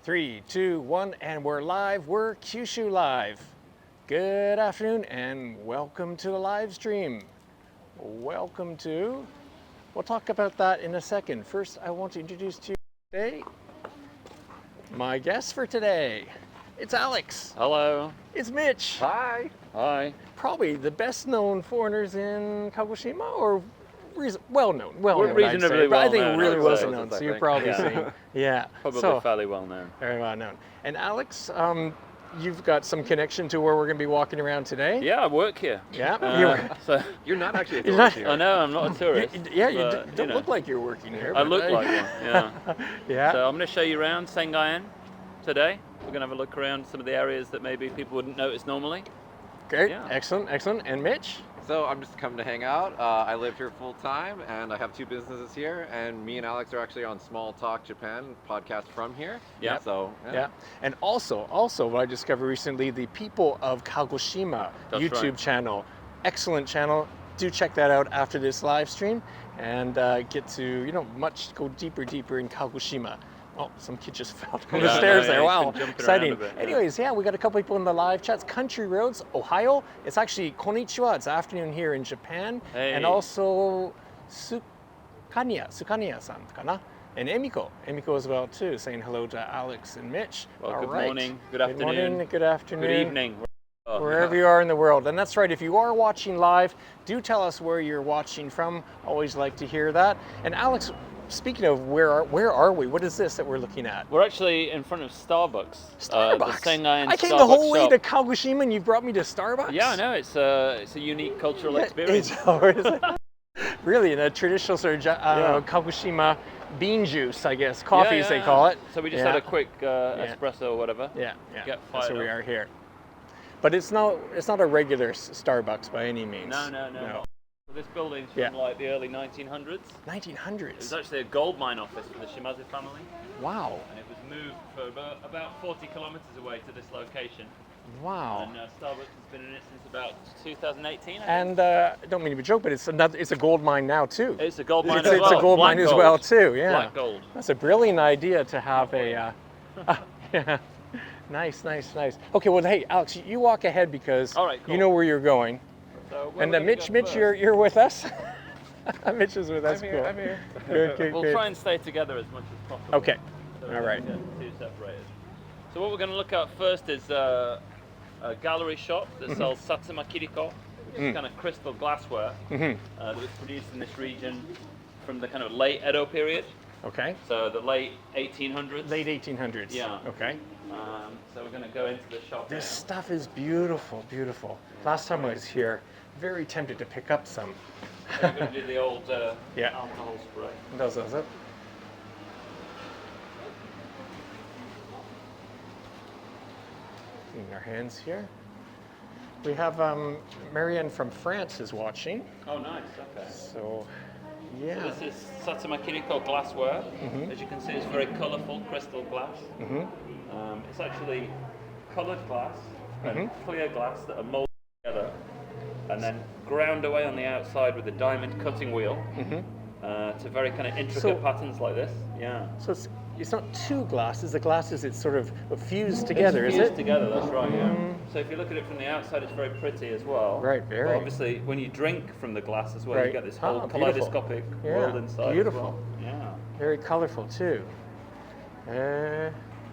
3, 2, 1, and we're live. We're Kyushu Live. Good afternoon and welcome to the live stream. Welcome to, we'll talk about that in a second. First, I want to introduce to you today my guest for today. It's Alex. Hello. It's Mitch. Hi. Hi. Probably the best known foreigners in Kagoshima, or well known, reasonably but I think well-known, really I'd well say. known. So you've probably seen, yeah. Probably so, fairly well known. Very well known. And Alex, you've got some connection to where we're going to be walking around today. Yeah, I work here. Yeah. So you're not actually a tourist here. I know, I'm not a tourist. You don't look like you're working here. I look like one, yeah. Yeah. So I'm going to show you around Sengan-en today. We're going to have a look around some of the areas that maybe people wouldn't notice normally. Okay, Yeah. excellent. And Mitch? So I'm just coming to hang out. I live here full time and I have two businesses here, and me and Alex are actually on Small Talk Japan podcast from here. Yeah. So Yeah. And also what I discovered recently, the People of Kagoshima That's YouTube right. channel. Excellent channel. Do check that out after this live stream and get to, go deeper in Kagoshima. Oh, some kid just fell down the stairs there. Wow, exciting. Anyways, we got a couple people in the live chats. Country Roads, Ohio. It's actually konnichiwa. It's afternoon here in Japan. Hey. And also Sukanya-san, kana? And Emiko as well too, saying hello to Alex and Mitch. Well, All good right. morning, good afternoon, good afternoon. good evening. Wherever you are in the world. And that's right, if you are watching live, do tell us where you're watching from. Always like to hear that. And Alex, speaking of where are we? What is this that we're looking at? We're actually in front of Starbucks. Starbucks? The Sengan-en I came Starbucks the whole way shop. to Kagoshima and you brought me to Starbucks? Yeah, I know, it's a unique cultural experience. Really, in a traditional sort of Kagoshima bean juice, I guess, coffee as they call it. So we just had a quick espresso or whatever. Yeah. Get That's where we fired are here. But it's not a regular Starbucks by any means. No. This building's from like the early 1900s. 1900s? It was actually a gold mine office for the Shimadzu family. Wow. And it was moved for about 40 kilometers away to this location. Wow. And Starbucks has been in it since about 2018, I And I don't mean to be a joke, but it's a gold mine now too. It's a gold mine as well. It's a gold mine as well too, yeah. Black gold. That's a brilliant idea to have a, yeah. Nice. Okay, well, hey, Alex, you walk ahead because you know where you're going. So and Mitch, you're with us? Mitch is with us. I'm here. Cool. I'm here. Good. We'll try and stay together as much as possible. Okay. So All right. Two separated. So what we're going to look at first is a gallery shop that sells Satsuma Kiriko, which is kind of crystal glassware that was produced in this region from the kind of late Edo period. Okay. So the late 1800s. Late 1800s. Yeah. Okay. So we're going to go into the shop. This stuff is beautiful. Last time I was here, very tempted to pick up some. We're going to do the old alcohol spray. Does it? In our hands here. We have Marianne from France is watching. Oh, nice. Okay. So, yeah. So this is Satsuma Kiriko glassware. As you can see, it's very colourful crystal glass. It's actually coloured glass and clear glass that are moulded together and then ground away on the outside with a diamond cutting wheel to very kind of intricate patterns like this. Yeah. So it's not two glasses. The glasses it's sort of fused together, it's is fused it? together. That's right. Yeah. So if you look at it from the outside, it's very pretty as well. Right. Very. But obviously, when you drink from the glass as well, you get this whole beautiful. kaleidoscopic world inside. Beautiful. As well. Yeah. Very colourful too.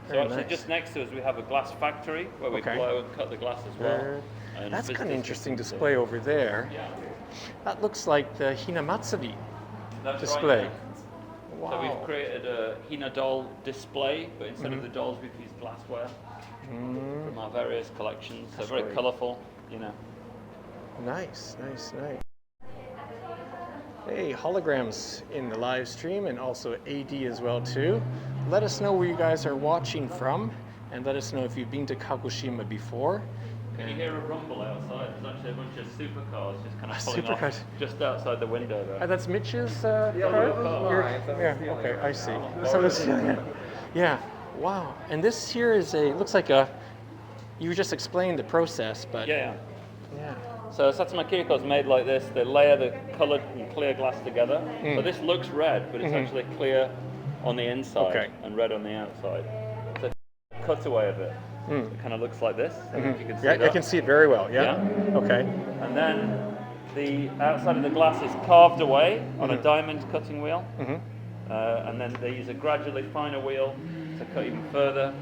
So actually, just next to us, we have a glass factory where we blow and cut the glass as well. That's kind of interesting display over there. Yeah. That looks like the Hinamatsuri display. Right, yeah. Wow. So we've created a Hina doll display, but instead of the dolls, we've used glassware from our various collections. So very colourful, Nice. Hey, holograms in the live stream and also AD as well too. Let us know where you guys are watching from and let us know if you've been to Kagoshima before. Can you hear a rumble outside? There's actually a bunch of supercars just kind of pulling Supercars. off just outside the window there. That's Mitch's car? Okay, I see. Yeah, wow. And this here is looks like you were just explaining the process, but Yeah. Yeah. So Satsuma Kiriko is made like this. They layer the coloured and clear glass together. So this looks red, but it's actually clear on the inside and red on the outside. So cutaway of it. It kind of looks like this. I don't know if you can see Yeah, that. I can see it very well. Yeah. Okay. And then the outside of the glass is carved away on a diamond cutting wheel. And then they use a gradually finer wheel to cut even further.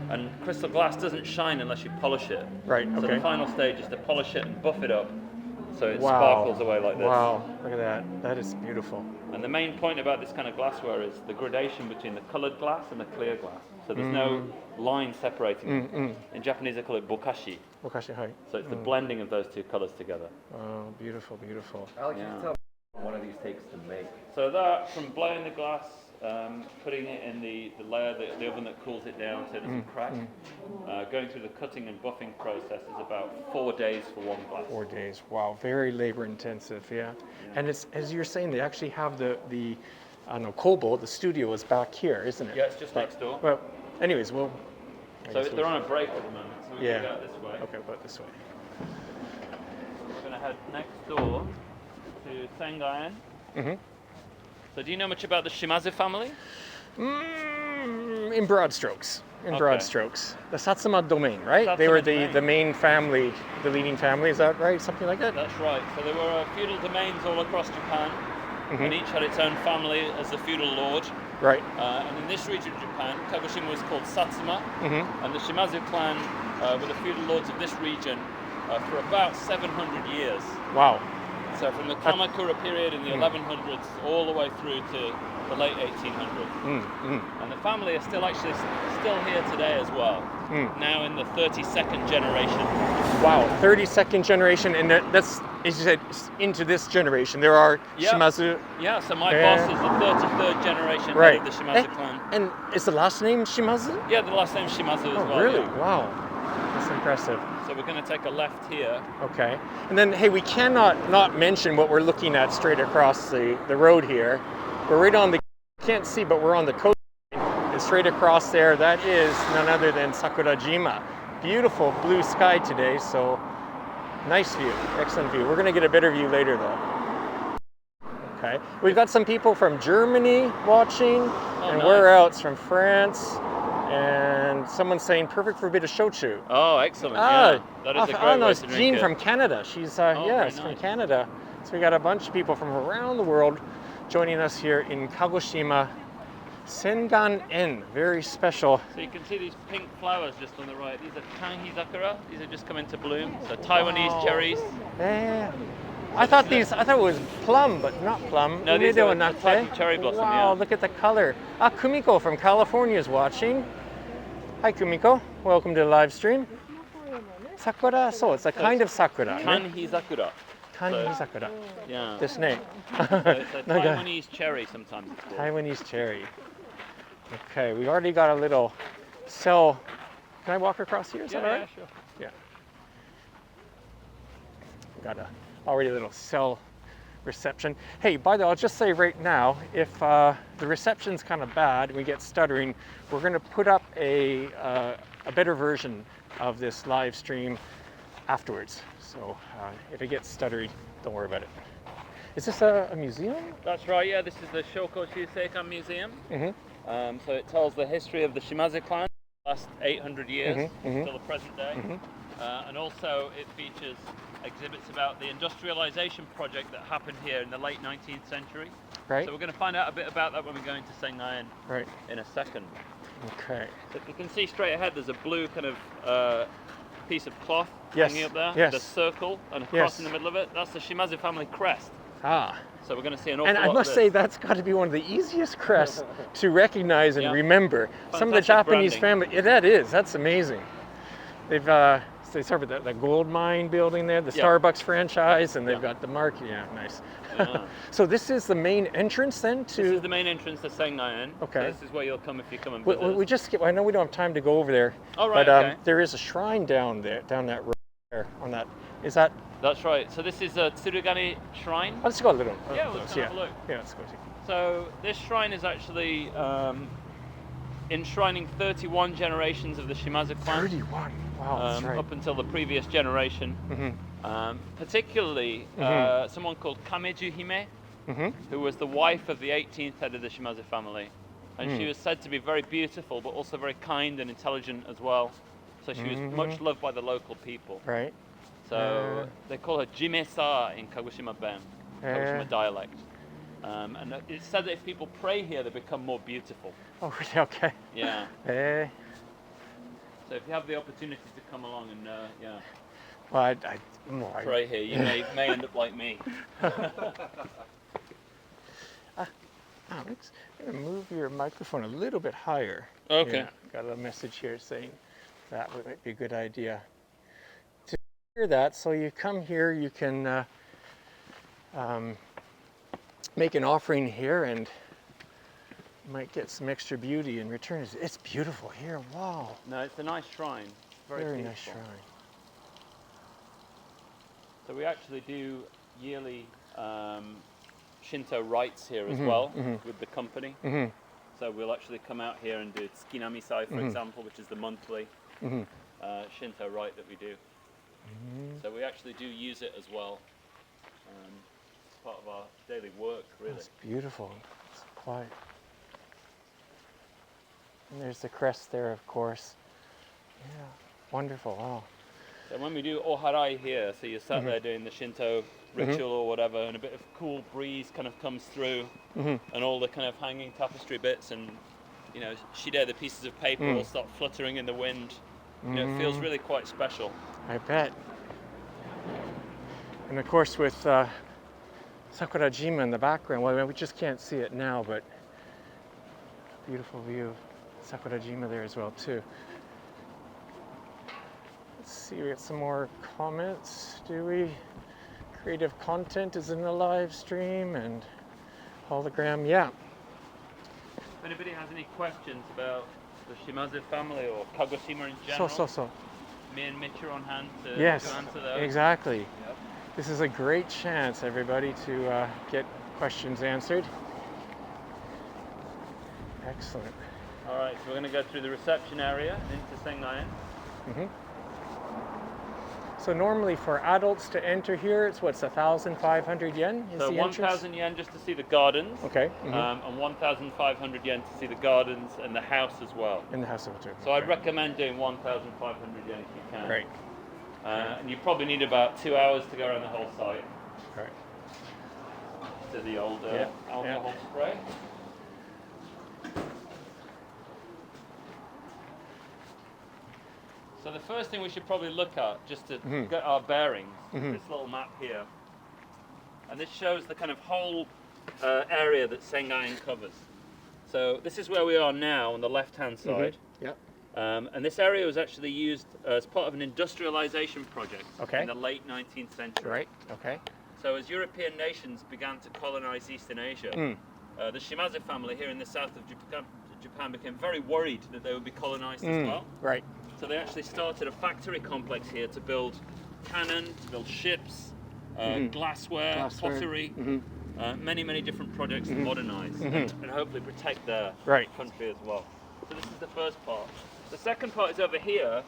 And crystal glass doesn't shine unless you polish it. Right, So okay. the final stage is to polish it and buff it up so it Wow. sparkles away like this. Wow, look at that. That is beautiful. And the main point about this kind of glassware is the gradation between the colored glass and the clear glass. So there's no line separating them. In Japanese they call it bokashi. Bokashi, hi. So it's the blending of those two colors together. Oh, beautiful, beautiful. Alex, Yeah. can you tell me what one of these takes to make? So that, from blowing the glass, putting it in the layer, the oven that cools it down so it doesn't crack, going through the cutting and buffing process is about 4 days for one glass. 4 days. Wow, very labor intensive. Yeah. And it's, as you're saying, they actually have the I don't know, Kobo, the studio is back here, isn't it? Yeah, it's just next door. Well, anyways, So they're on a break at the moment, so we're going to go this way. Okay, but this way. We're going to head next door to Sengan-en. So do you know much about the Shimadzu family? In broad strokes. In broad Okay. strokes. The Satsuma domain, right? They were Satsuma domain. the main family, the leading family, is that right? Something like that? That's right. So there were feudal domains all across Japan, and each had its own family as the feudal lord. Right. And in this region of Japan, Kagoshima was called Satsuma, and the Shimadzu clan were the feudal lords of this region for about 700 years. Wow. So from the Kamakura period in the 1100s all the way through to the late 1800s. And the family are still here today as well, now in the 32nd generation. Wow, 32nd generation, and that's, as you said, into this generation. There are Yeah. Shimadzu. Yeah, so my boss is the 33rd generation Right. head of the Shimadzu clan. And is the last name Shimadzu? Yeah, the last name Shimadzu as well. Really? yeah. Wow. That's impressive. So we're going to take a left here. Okay. And then, hey, we cannot not mention what we're looking at straight across the road here. We're right on the, can't see, but we're on the coast. And straight across there, that is none other than Sakurajima. Beautiful blue sky today, so nice view, excellent view. We're going to get a better view later, though. Okay. We've got some people from Germany watching, and nice. where else? From France. And someone's saying perfect for a bit of shochu. Oh, excellent. Yeah. That is a great no, way it's to Jean drink it. from Canada. She's very yes, from nice. Canada. So we got a bunch of people from around the world joining us here in Kagoshima. Sengan-en, very special. So you can see these pink flowers just on the right. These are Kanhi Sakura. These are just come into bloom. So Taiwanese cherries. Yeah. I thought it was plum, but not plum. No, these are a Umede type of cherry blossom, Wow, yeah. look at the color. Kumiko from California is watching. Hi, Kumiko. Welcome to the live stream. Sakura, so it's a kind of sakura. ne? Kanhi Sakura. Kanhi sakura. Yeah. This name. So it's a Okay. Taiwanese cherry sometimes it's called. Taiwanese cherry. Okay, we already got a little cell. Can I walk across here? Is that all right? sure. Yeah. Got already a little cell reception. Hey, by the way, I'll just say right now, if the reception's kind of bad and we get stuttering, we're going to put up a better version of this live stream afterwards. So if it gets stuttery, don't worry about it. Is this a museum? That's right, yeah. This is the Shokoshi Seikan Museum. Mm-hmm. So it tells the history of the Shimadzu clan, the last 800 years, Mhm, till the present day. And also it features exhibits about the industrialization project that happened here in the late 19th century. Right. So we're going to find out a bit about that when we go into Sengan-en Right. in a second. Okay. So if you can see straight ahead, there's a blue kind of piece of cloth Yes, hanging up there yes. with a circle and a Yes. cross in the middle of it. That's the Shimadzu family crest. Ah. So we're going to see an awful And I lot must of say this. that's got to be one of the easiest crests to recognize and Yeah. remember. Some of the Fantastic Japanese branding. family, that's amazing. They've they start with the gold mine building there, the Yeah. Starbucks franchise, and they've Yeah. got the market. Yeah, nice. Yeah. So this is the main entrance then to. This is the main entrance to Sengan-en. Okay. So this is where you'll come if you come and we, visit. we just skip. I know we don't have time to go over there. Oh, right, But okay. there is a shrine down there, down that road there. On that, is that? That's right. So this is a Tsurugani Shrine. Let's go a little. Yeah, close, let's have a look. Yeah, let's go see. So this shrine is actually enshrining 31 generations of the Shimadzu clan. 31. Wow, that's right. Up until the previous generation. Particularly someone called Kameju Hime, who was the wife of the 18th head of the Shimadzu family. And she was said to be very beautiful, but also very kind and intelligent as well. So she was much loved by the local people. Right. So they call her Jime-sa in Kagoshima Ben, Kagoshima dialect. And it's said that if people pray here, they become more beautiful. Oh, really? Okay. Yeah. So if you have the opportunity to come along and well, pray here, you may end up like me. Alex, I'm going to move your microphone a little bit higher. Okay. Yeah, got a message here saying that might be a good idea. To hear that, so you come here, you can make an offering here and you might get some extra beauty in return. It's beautiful here. Wow. No, it's a nice shrine. Very nice shrine. So we actually do yearly Shinto rites here as well with the company. So we'll actually come out here and do Tsukinami-sai, for example, which is the monthly Shinto rite that we do. So we actually do use it as well. It's part of our daily work, really. It's beautiful. It's quiet. And there's the crest there, of course. Yeah, wonderful. Wow. So when we do oharai here, so you're sat there doing the Shinto ritual or whatever, and a bit of cool breeze kind of comes through, and all the kind of hanging tapestry bits and, you know, shide, the pieces of paper all start fluttering in the wind. You know, it feels really quite special. I bet. And of course with Sakurajima in the background, well, we just can't see it now, but beautiful view of Sakurajima there as well too. Let's see, we got some more comments, do we? Creative content is in the live stream and hologram, yeah. If anybody has any questions about the Shimadzu family or Kagoshima in general, me and Mitch are on hand to answer those. Exactly. Yep. This is a great chance, everybody, to get questions answered. Excellent. All right, so we're going to go through the reception area into Sengan-en. So normally for adults to enter here, it's what's 1,500 yen? So 1,000 yen just to see the gardens. Okay. And 1,500 yen to see the gardens and the house as well. In the house of two. So I'd recommend doing 1,500 yen if you can. Right. And you probably need about 2 hours to go around the whole site. Right. To the old alcohol spray. So the first thing we should probably look at, just to get our bearings, is this little map here. And this shows the kind of whole area that Sengan-en covers. So this is where we are now on the left-hand side. Yep. And this area was actually used as part of an industrialization project in the late 19th century. Right, okay. So as European nations began to colonize Eastern Asia, the Shimadzu family here in the south of Japan became very worried that they would be colonized as well. Right. So they actually started a factory complex here to build cannon, to build ships, glassware, pottery, many, many different projects to modernize and hopefully protect their country as well. So this is the first part. The second part is over here,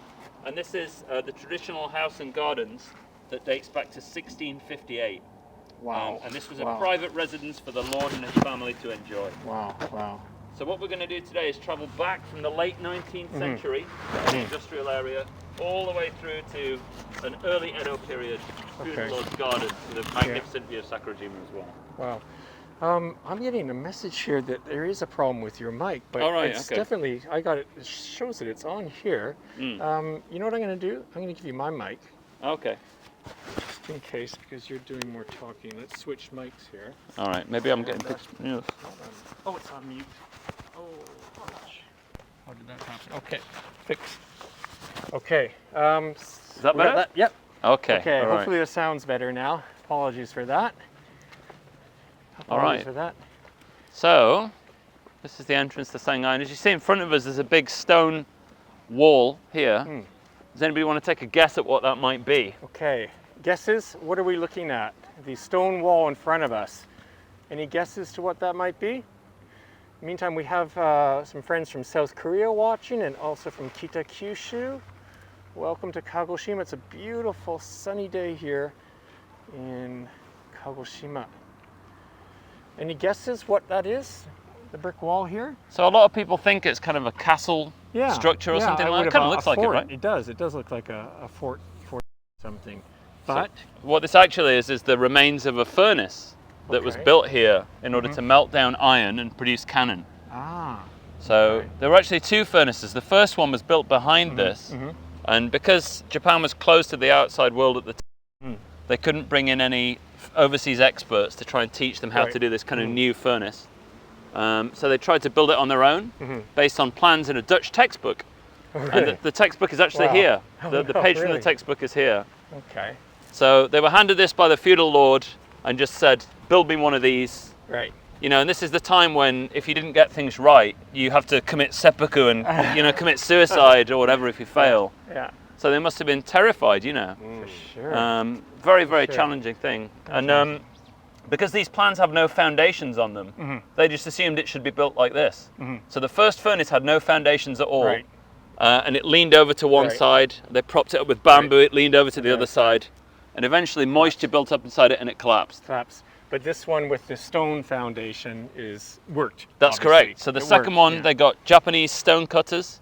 and this is the traditional house and gardens that dates back to 1658. Wow. And this was a private residence for the lord and his family to enjoy. Wow, wow. So what we're going to do today is travel back from the late 19th century, the industrial area, all the way through to an early Edo period, through the Lord's Garden, to the magnificent view of Sakurajima as well. Wow. I'm getting a message here that there is a problem with your mic, but it's definitely, it shows that it's on here. You know what I'm going to do? I'm going to give you my mic. Okay. Just in case, because you're doing more talking. Let's switch mics here. All right, maybe I'm getting pictures. Oh, it's on mute. Oh, gosh. How did that happen? Okay, fixed. Okay. Is that better? Yep. Okay. Okay, all hopefully right. the sound's better now. Apologies for that. All right. For that. So, this is the entrance to Sengan. As you see in front of us, there's a big stone wall here. Does anybody want to take a guess at what that might be? Okay, guesses? What are we looking at? The stone wall in front of us. Any guesses to what that might be? Meantime, we have some friends from South Korea watching and also from Kita, Kyushu. Welcome to Kagoshima. It's a beautiful sunny day here in Kagoshima. Any guesses what that is? the brick wall here. So a lot of people think it's kind of a castle structure or something like that. It kind of looks like it, right? It does. It does look like a fort something. But so what this actually is the remains of a furnace that was built here in order to melt down iron and produce cannon. Ah. So there were actually two furnaces. The first one was built behind this, and because Japan was closed to the outside world at the time, they couldn't bring in any overseas experts to try and teach them how to do this kind of new furnace. So they tried to build it on their own, based on plans in a Dutch textbook. And the textbook is actually here. The page from the textbook is here. Okay. So they were handed this by the feudal lord and just said, build me one of these. Right. You know, and this is the time when if you didn't get things right, you have to commit seppuku and, you know, commit suicide or whatever if you fail. Yeah. So they must have been terrified, you know. For sure. Very, very challenging thing. And because these plans have no foundations on them, they just assumed it should be built like this. So the first furnace had no foundations at all. Right. And it leaned over to one side. They propped it up with bamboo. It leaned over to the other side. And eventually moisture built up inside it and it collapsed. But this one with the stone foundation worked. That's correct. So the second one, they got Japanese stone cutters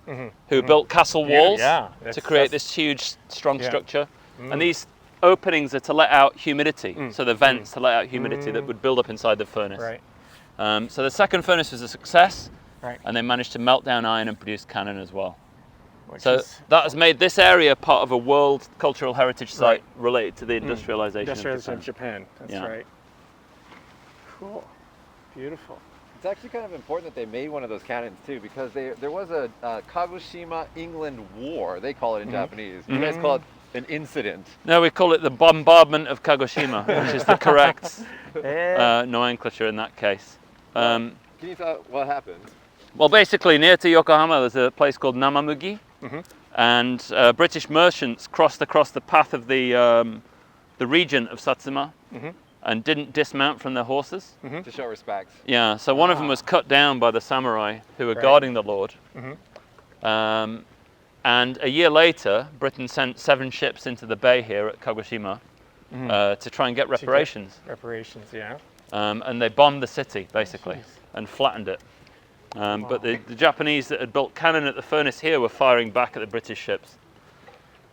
who built castle walls to create this huge, strong structure. And these openings are to let out humidity. So the vents to let out humidity that would build up inside the furnace. Right. So the second furnace was a success. Right. And they managed to melt down iron and produce cannon as well. So that has made this area part of a World Cultural Heritage Site related to the industrialization of Japan. That's right. Cool. Beautiful. It's actually kind of important that they made one of those cannons too, because there was a Kagoshima England War. They call it in Japanese. You guys call it an incident. No, we call it the bombardment of Kagoshima, which is the correct nomenclature in that case. Can you tell what happened? Well, basically, near to Yokohama, there's a place called Namamugi, and British merchants crossed across the path of the regent of Satsuma and didn't dismount from their horses. To show respect. Yeah, so one of them was cut down by the samurai who were guarding the lord. And a year later, Britain sent 7 ships into the bay here at Kagoshima to try and get reparations. And they bombed the city, basically, and flattened it. But the Japanese that had built cannon at the furnace here were firing back at the British ships.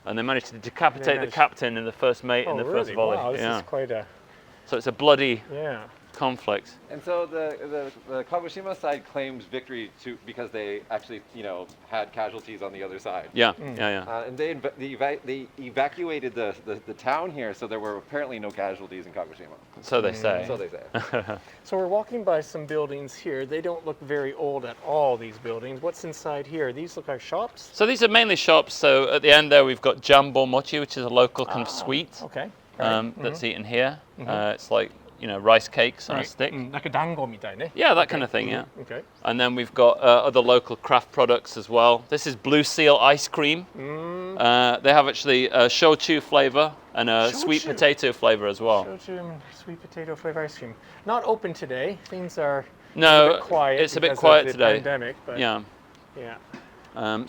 And they managed to decapitate the captain and the first mate in the first volley. Wow, this is quite a... So it's a bloody conflict. And so the Kagoshima side claims victory because they actually, had casualties on the other side. And they evacuated the town here, so there were apparently no casualties in Kagoshima. So they say. So they say. So we're walking by some buildings here. They don't look very old at all, these buildings. What's inside here? These look like shops? So these are mainly shops. So at the end there we've got Jambo Mochi, which is a local kind of sweet that's eaten here. It's like, rice cakes on a stick. Like a dango mitai ne? Yeah, that kind of thing, Okay. And then we've got other local craft products as well. This is Blue Seal ice cream. They have actually a shochu flavor and a sweet potato flavor as well. Shochu and sweet potato flavor ice cream. Not open today. Things are a bit quiet. It's a bit quiet of the today. Pandemic, but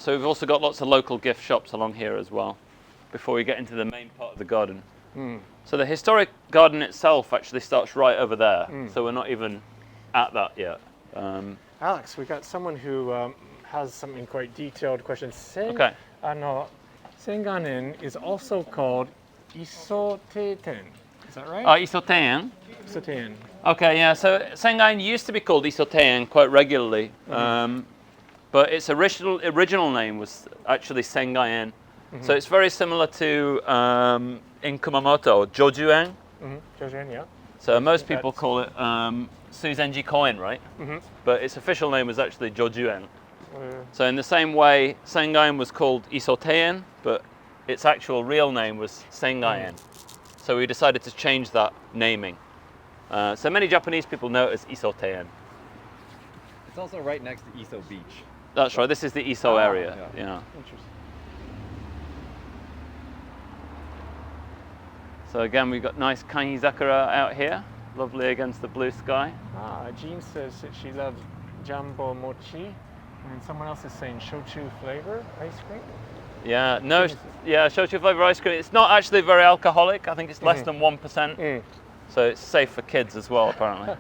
so we've also got lots of local gift shops along here as well, before we get into the main part of the garden. So the historic garden itself actually starts right over there, so we're not even at that yet. Alex, we got someone who has something quite detailed question. Sengan-en is also called Isoteten. Is that right? Isoten. Isoten. Okay, yeah. So Sengan used to be called Isoten quite regularly, but its original name was actually Sengan-en. So it's very similar to in Kumamoto, Joju-en. Joju-en, yeah. So most people call it Suzenji Koen, right? But its official name was actually Joju-en. So in the same way, Sengan was called Isoten, but its actual real name was Sengan-en. So we decided to change that naming. So many Japanese people know it as Isoten. It's also right next to Iso Beach. That's right. This is the Iso area. Yeah. Interesting. So again, we've got nice kanizakura out here, lovely against the blue sky. Jean says that she loves Jambo Mochi, and someone else is saying shochu flavor ice cream. Yeah, shochu flavor ice cream. It's not actually very alcoholic. I think it's less than 1%. So it's safe for kids as well, apparently.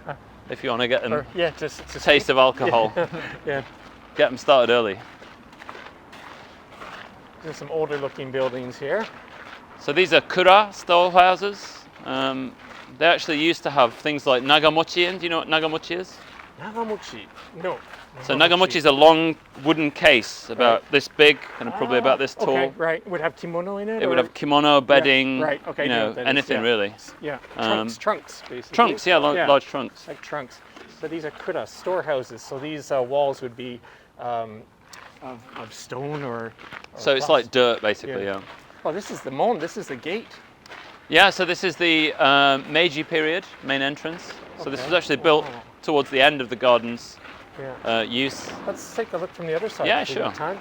if you want to get them yeah, just taste of alcohol. Yeah. Get them started early. There's some older looking buildings here. So these are kura storehouses. They actually used to have things like nagamochi in. Do you know what nagamochi is? Nagamochi? No. So nagamochi is a long wooden case about this big and probably about this tall. Okay, right. It would have kimono in it? It would have kimono, bedding, right. Okay, you know, anything really. Yeah, trunks basically. Trunks, yeah, large trunks. Like trunks. So these are kura, storehouses. So these walls would be of stone or so it's like dirt basically, yeah. Oh, this is the mon, this is the gate. Yeah, so this is the Meiji period main entrance. So this was actually built towards the end of the garden's use. Let's take a look from the other side. Yeah, if we sure. have time.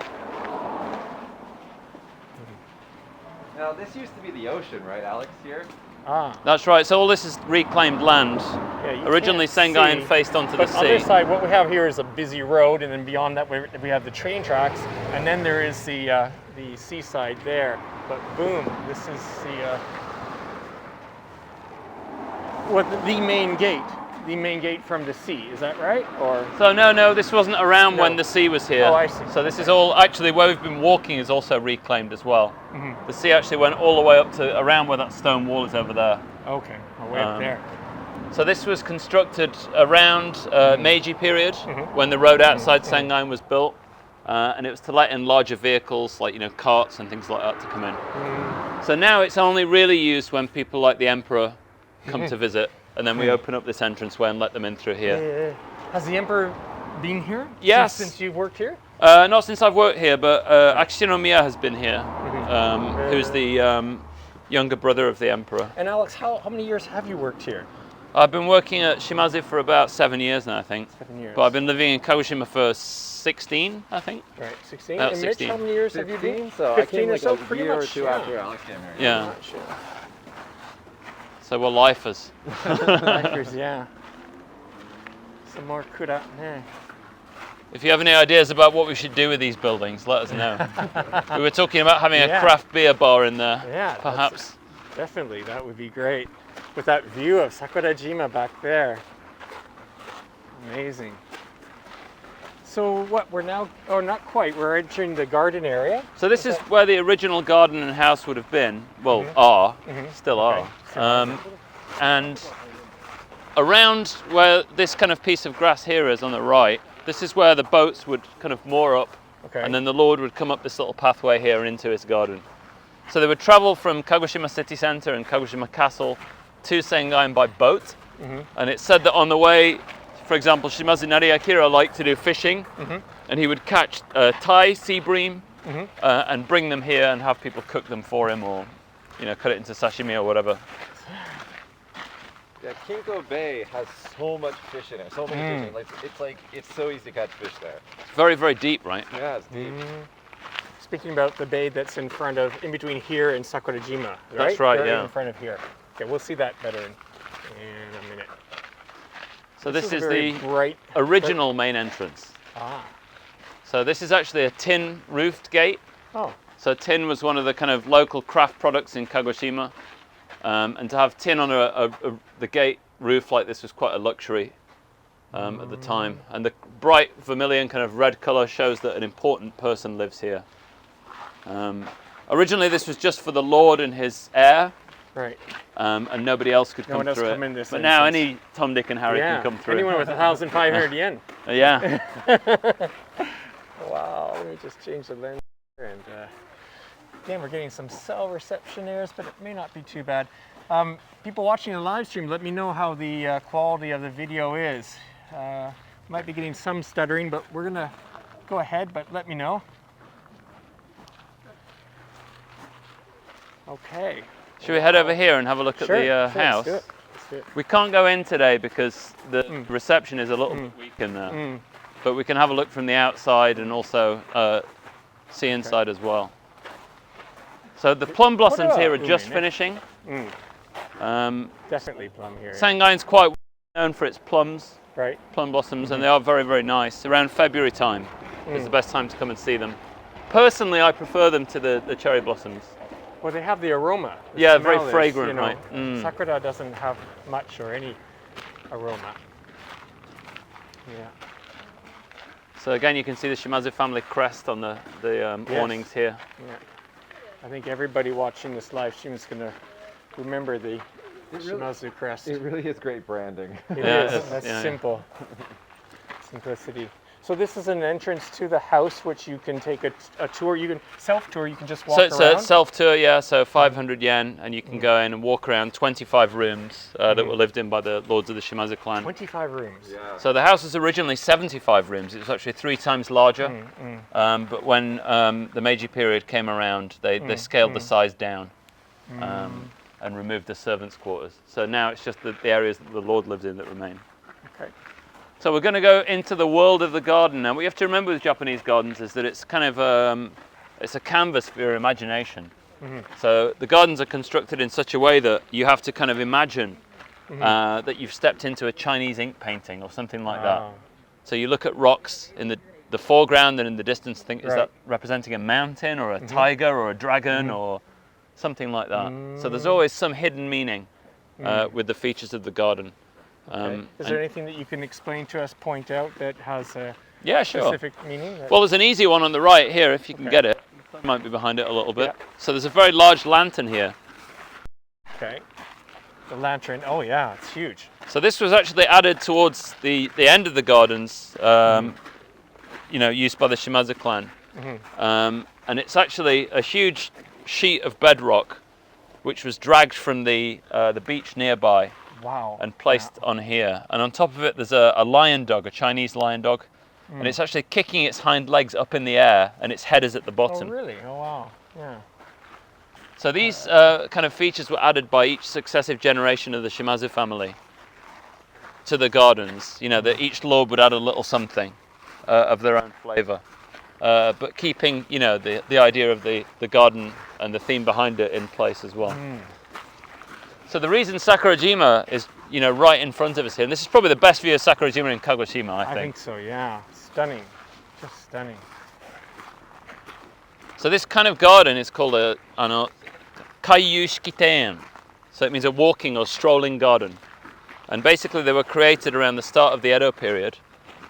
Now this used to be the ocean, right, Alex? Here. Ah. That's right. So all this is reclaimed land. Yeah, Originally, Sengan-en faced onto the but sea. on this side, what we have here is a busy road, and then beyond that, we have the train tracks, and then there is the seaside there. But boom, this is the main gate from the sea. Is that right? Or So no, this wasn't around when the sea was here. Oh, I see. So this is all actually where we've been walking is also reclaimed as well. The sea actually went all the way up to around where that stone wall is over there. okay, way up there. So this was constructed around Meiji period when the road outside Sengan was built, and it was to let in larger vehicles like carts and things like that to come in. So now it's only really used when people like the emperor come to visit, and then we open up this entranceway and let them in through here. Has the emperor been here? Yes. Since you've worked here? Not since I've worked here, but Akishino has been here, who's the younger brother of the emperor. And Alex, how many years have you worked here? I've been working at Shimadzu for about 7 years now, I think. 7 years. But I've been living in Kagoshima for 16, I think. Right, 16. About And 16. Mitch, how many years have you been? So 15 I came or like so, a pretty year much, or two after Alex came here. Yeah. Sure. So we're lifers. Lifers, yeah. Some more kura. If you have any ideas about what we should do with these buildings, let us know. We were talking about having a craft beer bar in there, perhaps. Definitely, that would be great. With that view of Sakurajima back there. Amazing. So what, we're now, oh not quite, we're entering the garden area. So this is where the original garden and house would have been, well, still are. And around where this kind of piece of grass here is on the right, this is where the boats would kind of moor up, and then the Lord would come up this little pathway here into his garden. So they would travel from Kagoshima City Centre and Kagoshima Castle to Sengan by boat, and it's said that on the way, for example, Shimadzu Nariakira liked to do fishing, and he would catch Thai sea bream and bring them here and have people cook them for him, or cut it into sashimi or whatever. Yeah, Kinko Bay has so much fish in it, so many fish. It's so easy to catch fish there. It's very, very deep, right? Yeah, it's deep. Speaking about the bay that's in between here and Sakurajima, right? That's right, They're yeah. in front of here. Okay, we'll see that better in a minute. So this is very the bright, original main entrance. So this is actually a tin roofed gate. Oh. So tin was one of the kind of local craft products in Kagoshima. And to have tin on the gate roof like this was quite a luxury at the time. And the bright vermilion kind of red colour shows that an important person lives here. Originally this was just for the Lord and his heir. Right. And nobody else could come through it. But now any Tom, Dick and Harry can come through. Anyone with 1,500 yen. Yeah. Wow, let me just change the lens here. And again, we're getting some cell reception errors, but it may not be too bad. People watching the live stream, let me know how the quality of the video is. Might be getting some stuttering, but we're gonna go ahead, but let me know. Okay. Should we head over here and have a look at the house? Let's do it. We can't go in today because the reception is a little bit weak in there. But we can have a look from the outside and also see inside as well. So the plum blossoms here are just finishing. Definitely plum here. Sengan-en's quite known for its plums, right? Plum blossoms, and they are very, very nice. Around February time is the best time to come and see them. Personally, I prefer them to the cherry blossoms. Well, they have the aroma. Yeah, very fragrant, right? Sakura doesn't have much or any aroma. Yeah. So again, you can see the Shimadzu family crest on the Yes. awnings here. Yeah. I think everybody watching this live stream is going to remember the Shimadzu crest. It really is great branding. It Yeah, is. it's- That's yeah, yeah. simple. Simplicity. So this is an entrance to the house, which you can take a tour. You can self-tour. You can just walk So around. it's a self-tour, yeah, so 500 yen, and you can go in and walk around 25 rooms that were lived in by the lords of the Shimadzu clan. 25 rooms. Yeah. So the house was originally 75 rooms. It was actually 3 times larger. But when the Meiji period came around, they scaled the size down and removed the servants' quarters. So now it's just the areas that the lord lives in that remain. Okay. So we're going to go into the world of the garden now. What you have to remember with Japanese gardens is that it's kind of it's a canvas for your imagination. So the gardens are constructed in such a way that you have to kind of imagine that you've stepped into a Chinese ink painting or something like that. Wow. So you look at rocks in the foreground and in the distance, think, is Right. that representing a mountain or a tiger or a dragon or something like that? So there's always some hidden meaning with the features of the garden. Okay. Is there anything that you can explain to us, point out, that has a Yeah, sure. specific meaning? Well, there's an easy one on the right here, if you can Okay. get it. Might be behind it a little bit. Yeah. So there's a very large lantern here. Okay. The lantern. Oh yeah, it's huge. So this was actually added towards the end of the gardens, you know, used by the Shimadzu clan. And it's actually a huge sheet of bedrock, which was dragged from the beach nearby Wow. and placed on here. And on top of it, there's a lion dog, a Chinese lion dog. And it's actually kicking its hind legs up in the air, and its head is at the Oh bottom. really? Oh wow. Yeah. So these kind of features were added by each successive generation of the Shimadzu family to the gardens. You know, that each lord would add a little something of their own flavour, but keeping, you know, the idea of the garden and the theme behind it in place as well. So the reason Sakurajima is, you know, right in front of us here, and this is probably the best view of Sakurajima in Kagoshima, I I think. think so. Yeah. Stunning. Just stunning. So this kind of garden is called a Kyushu. So it means a walking or strolling garden. And basically they were created around the start of the Edo period,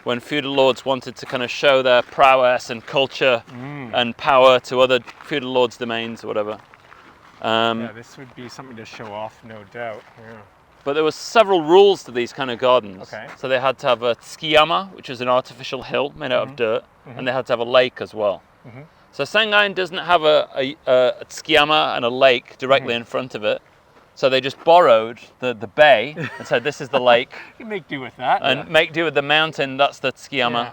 when feudal lords wanted to kind of show their prowess and culture and power to other feudal lords' domains or whatever. Yeah, this would be something to show off, no doubt. Yeah. But there were several rules to these kind of gardens. Okay. So they had to have a tsukiyama, which is an artificial hill made out of dirt, and they had to have a lake as well. So Sengan-en doesn't have a tsukiyama and a lake directly in front of it. So they just borrowed the bay and said, this is the lake, You can make do with that. and make do with the mountain, that's the tsukiyama. Yeah.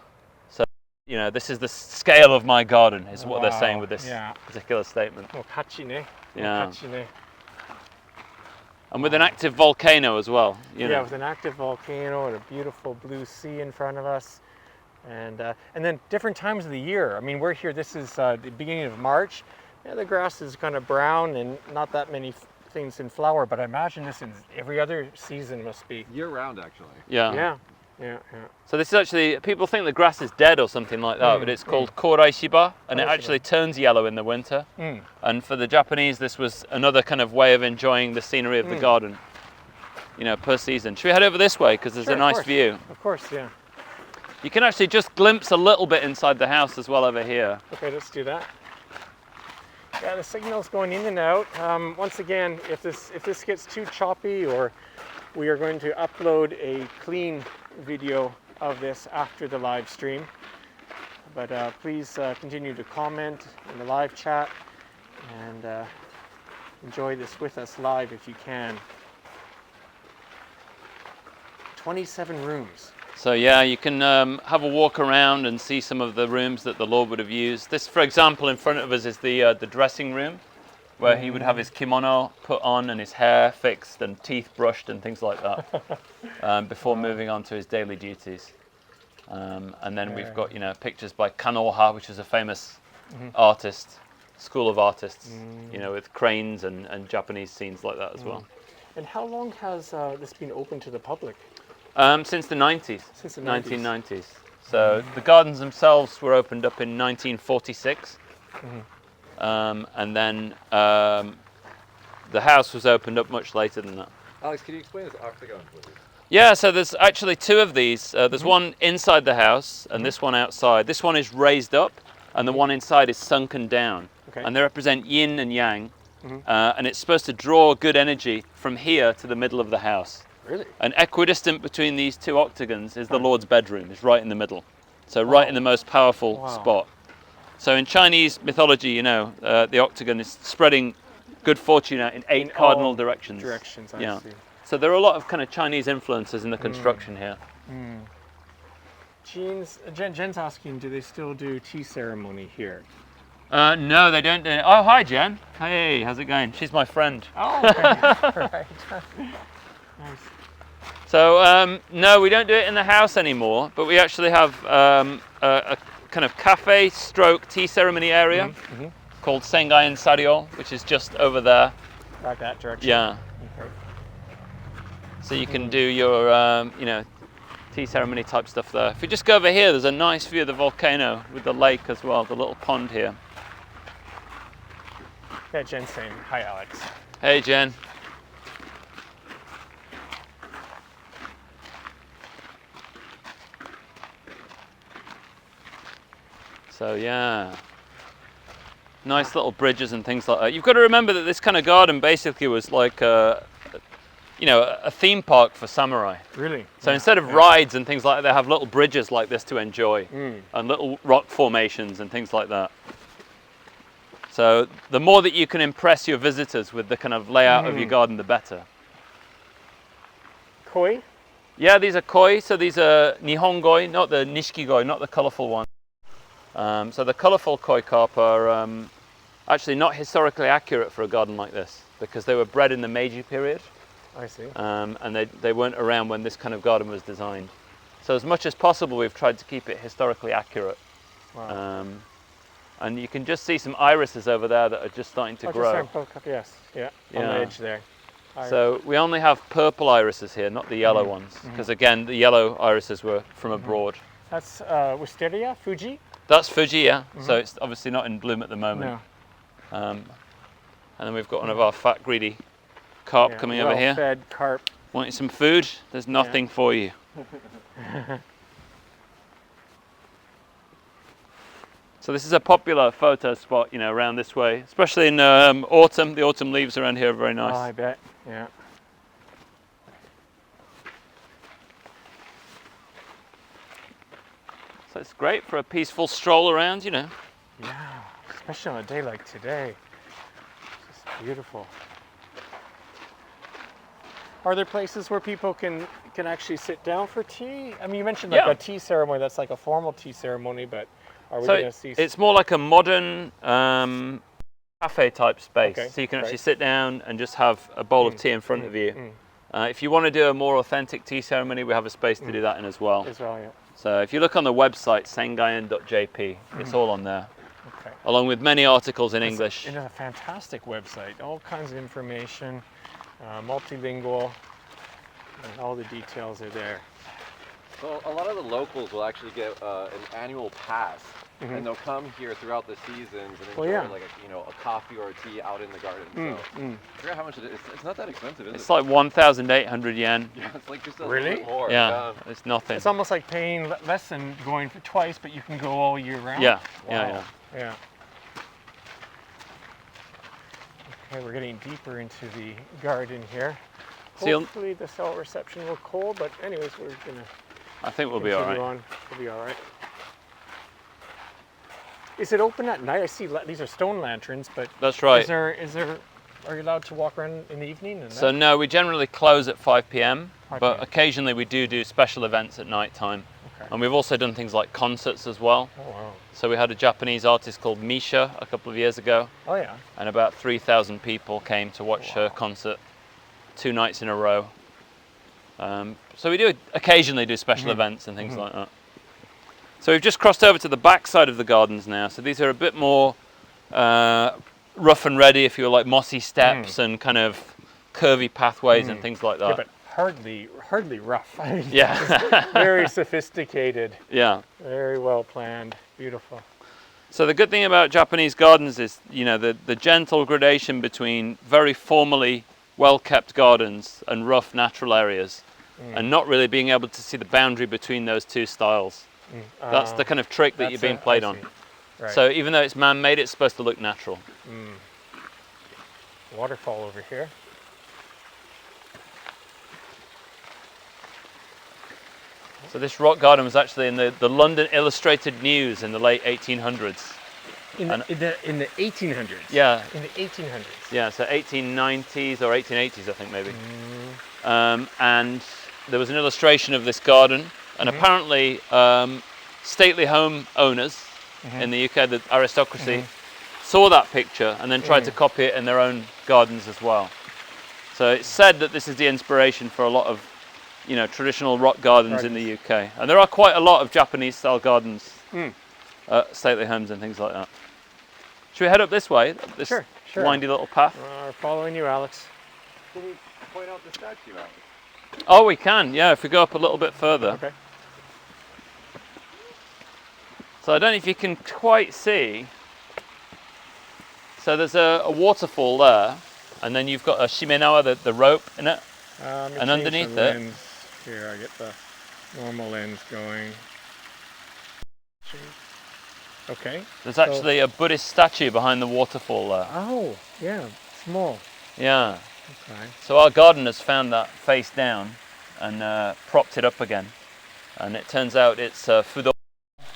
So, you know, this is the scale of my garden, is what they're saying Wow. with this Yeah. particular statement. Oh, kachi ne. Yeah. Kachi ne. And with an active volcano as well. You Yeah, know. with an active volcano and a beautiful blue sea in front of us. And then different times of the year. I mean, we're here, this is the beginning of March. Yeah, the grass is kind of brown and not that many things in flower, but I imagine this in every other season must be. Year round, actually. Yeah. So this is actually, people think the grass is dead or something like that, but it's called korai shiba, and it Korai actually turns yellow in the winter. And for the Japanese, this was another kind of way of enjoying the scenery of the garden, you know, per season. Should we head over this way, because there's Sure, a of nice course. view. Of course, yeah. You can actually just glimpse a little bit inside the house as well over here. Okay, let's do that. Yeah, the signal's going in and out. Once again, if this gets too choppy, or we are going to upload a clean video of this after the live stream. But please continue to comment in the live chat and enjoy this with us live if you can. 27 rooms. So yeah, you can have a walk around and see some of the rooms that the Lord would have used. This, for example, in front of us is the dressing room, where he would have his kimono put on and his hair fixed and teeth brushed and things like that before moving on to his daily duties. And then we've got, you know, pictures by Kanoha, which is a famous artist, school of artists, you know, with cranes and Japanese scenes like that as well. And how long has this been open to the public? Since the 90s. Since the 90s. 1990s. So the gardens themselves were opened up in 1946. And then the house was opened up much later than that. Alex, can you explain this octagon, please? Yeah, so there's actually two of these. There's one inside the house and this one outside. This one is raised up and the one inside is sunken down. Okay. And they represent yin and yang. And it's supposed to draw good energy from here to the middle of the house. Really? And equidistant between these two octagons is the Lord's bedroom, is right in the middle. So right in the most powerful spot. So in Chinese mythology, you know, the octagon is spreading good fortune out in 8 cardinal directions. I see. So there are a lot of kind of Chinese influences in the construction here. Jen's asking, do they still do tea ceremony here? No, they don't do it. Oh, hi, Jen. Hey, how's it going? She's my friend. Oh, okay. Right. Nice. So, no, we don't do it in the house anymore, but we actually have a kind of cafe stroke tea ceremony area called Sengan-en, which is just over there. Back that direction? Yeah. Okay. So you can do your, you know, tea ceremony type stuff there. If you just go over here, there's a nice view of the volcano with the lake as well, the little pond here. Yeah, Jen's saying, hi, Alex. Hey, Jen. So yeah, nice little bridges and things like that. You've got to remember that this kind of garden basically was like you know, a theme park for samurai. Really? So instead of rides and things like that, they have little bridges like this to enjoy and little rock formations and things like that. So the more that you can impress your visitors with the kind of layout of your garden, the better. Koi? Yeah, these are koi. So these are nihongoi, not the nishikigoi, not the colourful one. So the colourful koi carp are actually not historically accurate for a garden like this because they were bred in the Meiji period. I see. And they weren't around when this kind of garden was designed. So as much as possible, we've tried to keep it historically accurate. Wow. And you can just see some irises over there that are just starting to grow. Yes, yeah, on the edge there. So we only have purple irises here, not the yellow ones, because again, the yellow irises were from abroad. That's Wisteria, Fuji? That's Fuji, yeah. So it's obviously not in bloom at the moment. No. And then we've got one of our fat, greedy carp coming over here. Well-fed carp. Wanting some food? There's nothing for you. So this is a popular photo spot, you know, around this way, especially in autumn. The autumn leaves around here are very nice. Oh, I bet. Yeah. So it's great for a peaceful stroll around, you know. Yeah, especially on a day like today. It's just beautiful. Are there places where people can actually sit down for tea? I mean, you mentioned like a tea ceremony. That's like a formal tea ceremony, but are we going to see? It's more like a modern cafe type space. Okay, so you can actually sit down and just have a bowl of tea in front of you. If you want to do a more authentic tea ceremony, we have a space to do that in as well. Yeah. So if you look on the website, sengan.jp, it's all on there. Okay. Along with many articles in English. It's a fantastic website. All kinds of information, multilingual, and all the details are there. So a lot of the locals will actually get an annual pass, and they'll come here throughout the seasons and enjoy like a coffee or a tea out in the garden. So I forget how much it is. It's not that expensive, is it? It's like 1,800 yen. Yeah, it's like just a Really? little bit more. Yeah, it's nothing. It's almost like paying less than going for twice, but you can go all year round. Yeah, Yeah. Okay, we're getting deeper into the garden here. So Hopefully the cell reception will cold, but anyways, we're gonna. I think we'll be all right. We'll be all right. Is it open at night? I see these are stone lanterns, but that's right. Are you allowed to walk around in the evening? So no, we generally close at 5 p.m. But occasionally we do special events at night time. Okay. And we've also done things like concerts as well. Oh wow. So we had a Japanese artist called Misha a couple of years ago. Oh yeah. And about 3,000 people came to watch her concert 2 nights in a row. So we do occasionally do special events and things like that. So we've just crossed over to the back side of the gardens now. So these are a bit more rough and ready, if you like, mossy steps and kind of curvy pathways and things like that. Yeah, but hardly rough. I mean, yeah. Very sophisticated. Yeah. Very well planned. Beautiful. So the good thing about Japanese gardens is, you know, the gentle gradation between very formally well-kept gardens and rough natural areas. and not really being able to see the boundary between those two styles. That's the kind of trick that you're being played on. Right. So even though it's man-made, it's supposed to look natural. Waterfall over here. So this rock garden was actually in the London Illustrated News in the late 1800s. In the 1800s? Yeah. In the 1800s? Yeah, so 1890s or 1880s, I think, maybe. And there was an illustration of this garden, and apparently stately home owners in the UK, the aristocracy, saw that picture and then tried to copy it in their own gardens as well. So it's said that this is the inspiration for a lot of, you know, traditional rock gardens in the UK. And there are quite a lot of Japanese style gardens, stately homes and things like that. Should we head up this way? This windy little path? We're following you, Alex. Can we point out the statue, Alex? Oh, we can, yeah, if we go up a little bit further. Okay. So I don't know if you can quite see. So there's a waterfall there, and then you've got a shimenawa, the rope in it, and underneath it. Here, I get the normal lens going. Okay. There's actually a Buddhist statue behind the waterfall there. Oh, yeah, small. Yeah. Okay. So our gardeners found that face down and propped it up again. And it turns out it's Fudo,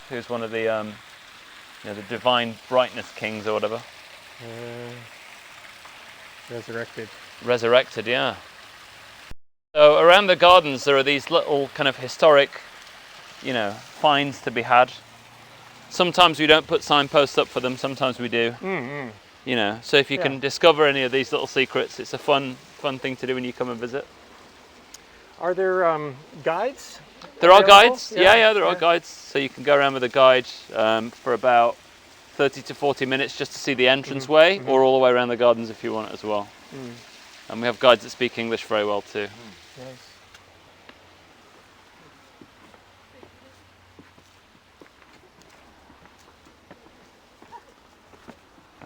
who's one of the, you know, the divine brightness kings or whatever. Resurrected. Resurrected, yeah. So around the gardens there are these little kind of historic, you know, finds to be had. Sometimes we don't put signposts up for them, sometimes we do. You know, so if you can discover any of these little secrets, it's a fun thing to do when you come and visit. Are there guides? There are guides, yeah, there are guides. So you can go around with a guide for about 30 to 40 minutes just to see the entranceway, or all the way around the gardens if you want as well. And we have guides that speak English very well too. Nice.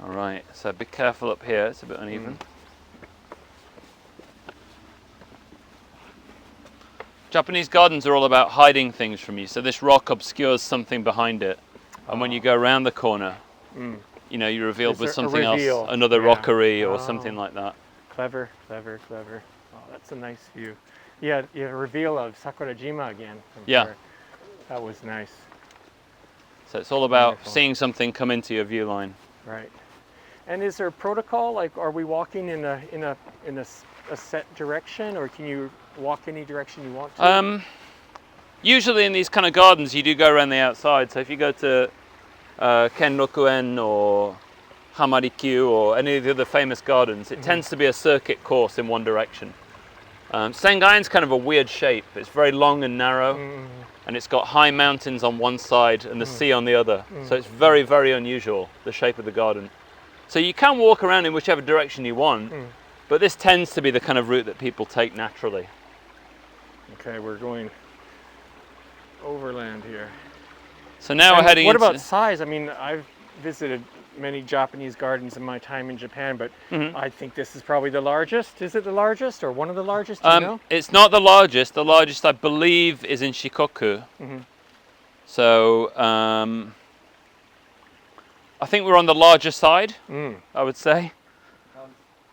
All right, so be careful up here, it's a bit uneven. Japanese gardens are all about hiding things from you, so this rock obscures something behind it. And when you go around the corner, you know, you're revealed with something else, another rockery or something like that. Clever, clever, clever. Oh, that's a nice view. Yeah, a reveal of Sakurajima again. Sure. That was nice. So it's all about seeing something come into your view line. Right. And is there a protocol? Like, are we walking in a set direction, or can you walk any direction you want to? Usually in these kind of gardens, you do go around the outside. So if you go to Kenroku-en or Hamarikyu or any of the other famous gardens, it tends to be a circuit course in one direction. Sengan-en's kind of a weird shape. It's very long and narrow, and it's got high mountains on one side and the sea on the other. So it's very, very unusual, the shape of the garden. So you can walk around in whichever direction you want, but this tends to be the kind of route that people take naturally. Okay, we're going overland here. So now we're heading into... What into... about size? I mean, I've visited many Japanese gardens in my time in Japan, but I think this is probably the largest. Is it the largest or one of the largest? Do you know? It's not the largest. The largest, I believe, is in Shikoku. So I think we're on the larger side, I would say.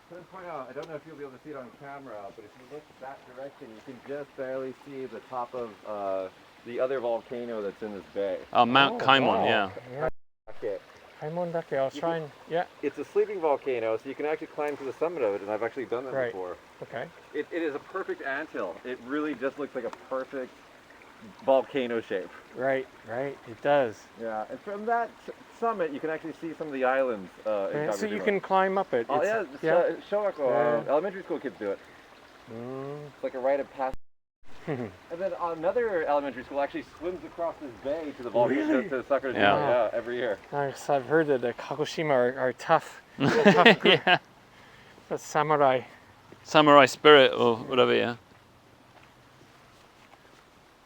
Can I point out, I don't know if you'll be able to see it on camera, but if you look that direction, you can just barely see the top of the other volcano that's in this bay. Oh, Mount Kaimon, yeah. Kaimon-dake, I'll try and, It's a sleeping volcano, so you can actually climb to the summit of it, and I've actually done that before. Okay. It is a perfect anthill. It really just looks like a perfect volcano shape. Right, it does. Yeah, and from that summit, you can actually see some of the islands in Kagoshima. So you can climb up it. Oh yeah, Showako, elementary school kids do it. It's like a rite of passage. And then another elementary school actually swims across this bay to the volcano, to Sakurajima, every year. Nice. I've heard that the Kagoshima are tough. Tough group. That's samurai. Samurai spirit or whatever, yeah.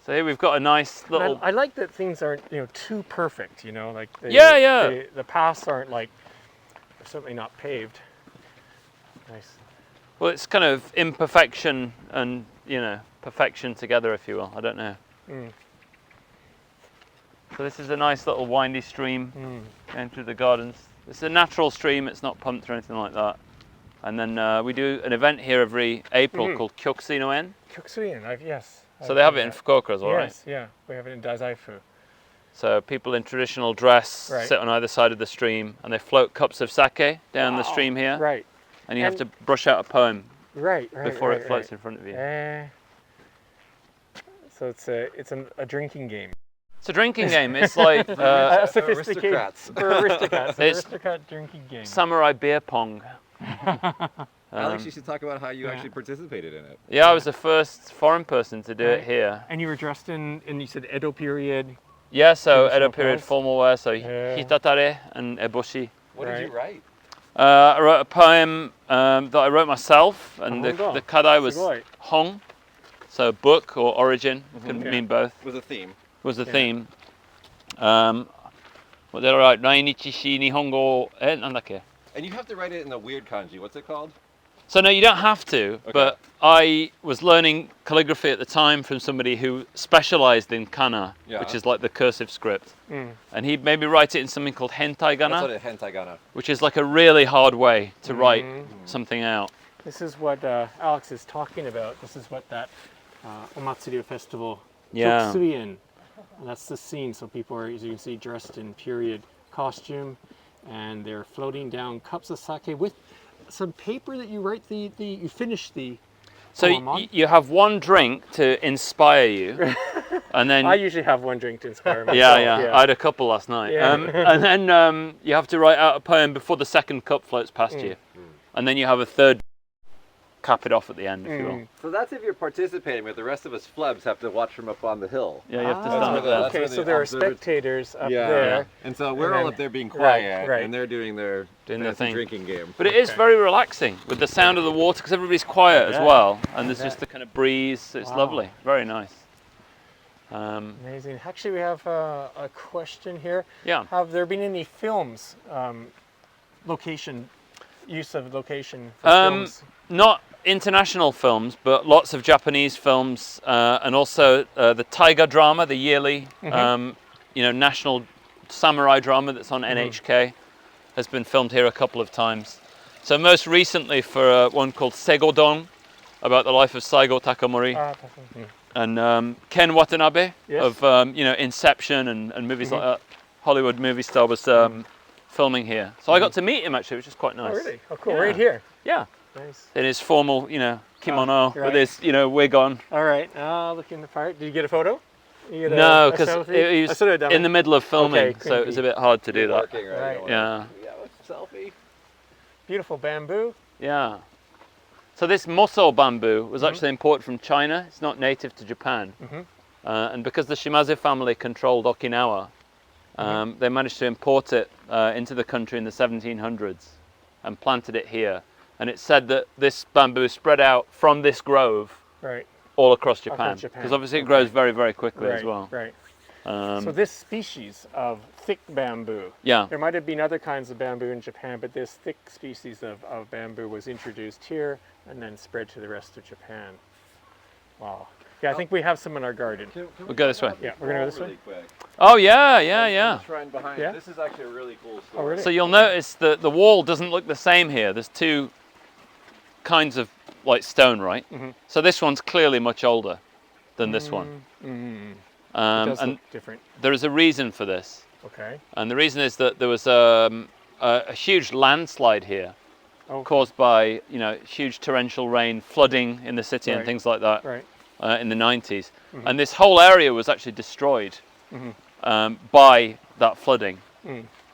So here we've got a nice little... I like that things aren't, too perfect, like... The paths aren't like, they're certainly not paved. Nice. Well, it's kind of imperfection and, perfection together, if you will. I don't know. So this is a nice little windy stream going through the gardens. It's a natural stream, it's not pumped or anything like that. And then we do an event here every April called Kyushu-en. Kyushu-en, yes. So they have it in Fukuoka as well, right? Yes, yeah, we have it in Dazaifu. So people in traditional dress sit on either side of the stream and they float cups of sake down the stream here. Right. And you have to brush out a poem before it floats in front of you. So it's a drinking game. It's a drinking game. It's like aristocrats. For aristocrats. It's aristocrat drinking game. Samurai beer pong. Alex, you should talk about how you actually participated in it. Yeah, I was the first foreign person to do it here. And you were dressed in, you said Edo period. Yeah, so Edo period formal wear, so hitatare and eboshi. What did you write? I wrote a poem that I wrote myself, and the kadai was hong, so book or origin, can mean both. Was a theme. Was the theme. What did I write? Nainichi shi nihongo, nandake? And you have to write it in a weird kanji. What's it called? So no, you don't have to, but I was learning calligraphy at the time from somebody who specialized in kana, which is like the cursive script. And he made me write it in something called hentai gana, Hentai gana, which is like a really hard way to write something out. This is what Alex is talking about. This is what that Omatsuri festival, Kyushu-en, and that's the scene. So people are, as you can see, dressed in period costume, and they're floating down cups of sake with some paper that you write you finish the poem on. You have one drink to inspire you, and then I usually have one drink to inspire me. Yeah. I had a couple last night. And then you have to write out a poem before the second cup floats past you, and then you have a third. Cap it off at the end, if you will. So that's if you're participating, but the rest of us flebs have to watch from up on the hill. Yeah, you have to stand up there. Okay, so there are spectators up there. And so we're all up there being quiet, and they're doing their thing. drinking game. But it is very relaxing with the sound of the water, because everybody's quiet as well, and there's just the kind of breeze. It's lovely, very nice. Amazing. Actually, we have a question here. Yeah. Have there been any films, use of location for films? Not international films, but lots of Japanese films, and also the Taiga drama, the yearly, national samurai drama that's on NHK, has been filmed here a couple of times. So most recently for one called Segodon, about the life of Saigo Takamori, and Ken Watanabe of Inception and movies like that, Hollywood movie star, was filming here. So I got to meet him actually, which is quite nice. Oh really? Oh cool, right here. Yeah. Nice. In his formal, kimono with his, wig on. All right. Looking the part. Did you get a photo? No, because he was in the middle of filming, so it was a bit hard to do that. Working, right? Yeah. Selfie. Beautiful bamboo. Yeah. So this moso bamboo was actually imported from China. It's not native to Japan. And because the Shimadzu family controlled Okinawa, they managed to import it into the country in the 1700s and planted it here. And it's said that this bamboo spread out from this grove all across Japan. Because obviously it grows very, very quickly as well. Right. So this species of thick bamboo, there might have been other kinds of bamboo in Japan, but this thick species of bamboo was introduced here and then spread to the rest of Japan. Wow. Yeah, I think we have some in our garden. We'll go this way. Yeah, we're going to go this way. Quick. Oh, yeah. The shrine behind. This is actually a really cool story. Oh, really? So you'll notice that the wall doesn't look the same here. There's two kinds of stone, right? So this one's clearly much older than this one. It does look different. There is a reason for this. Okay. And the reason is that there was a huge landslide here caused by huge torrential rain, flooding in the city and things like that in the 90s. And this whole area was actually destroyed by that flooding.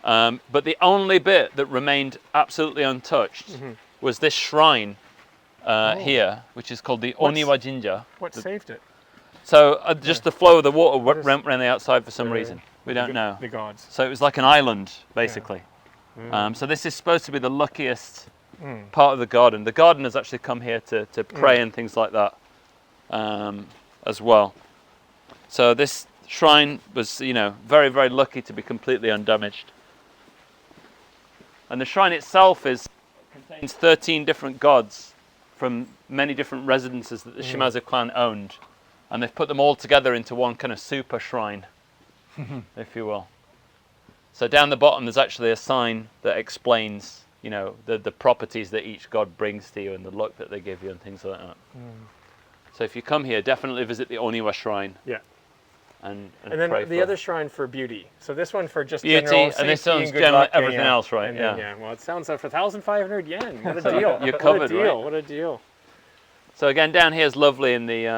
But the only bit that remained absolutely untouched was this shrine here, which is called the Oniwa Jinja. What saved it? So just the flow of the water ran the outside for some reason. We don't know. The gods. So it was like an island, basically. So this is supposed to be the luckiest part of the garden. The gardeners actually come here to pray and things like that as well. So this shrine was, very, very lucky to be completely undamaged. And the shrine itself contains 13 different gods from many different residences that the Shimadzu clan owned, and they've put them all together into one kind of super shrine, if you will. So down the bottom there's actually a sign that explains, you know, the properties that each god brings to you and the luck that they give you and things like that. So if you come here, definitely visit the Oniwa shrine. Yeah. And then pray the for other shrine for beauty. So this one for just beauty, general and safety this one's and good generally luck, everything else, right? And Yeah. then, yeah. Well, it sounds like for 1,500 yen. What a deal! You're covered, what a deal! right? What a deal! So again, down here is lovely in the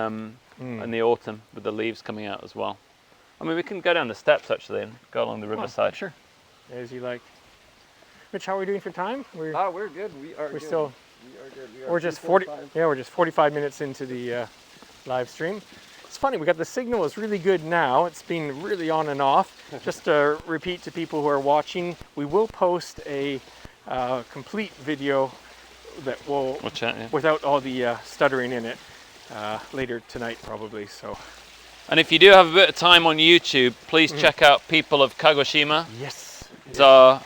autumn with the leaves coming out as well. I mean, we can go down the steps actually and go along the riverside. Sure. As you like. Mitch, how are we doing for time? We're good. We're good. Still. We are good. We're just 40. Yeah, we're just 45 minutes into the live stream. It's funny, we got the signal is really good now. It's been really on and off. Just to repeat to people who are watching, we will post a complete video that will, without all the stuttering in it, later tonight probably. So. And if you do have a bit of time on YouTube, please check out People of Kagoshima. Yes. It's our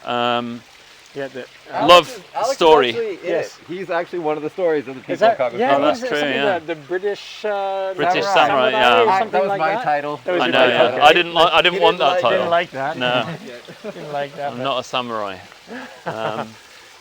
love story. Yes, he's actually one of the stories of the people of Kagoshima. Yeah, that's true. Yeah, the British samurai. Yeah, that was my title. I know. Yeah. Okay. I didn't want that title. Didn't like that. No. Didn't like that. I'm not a samurai.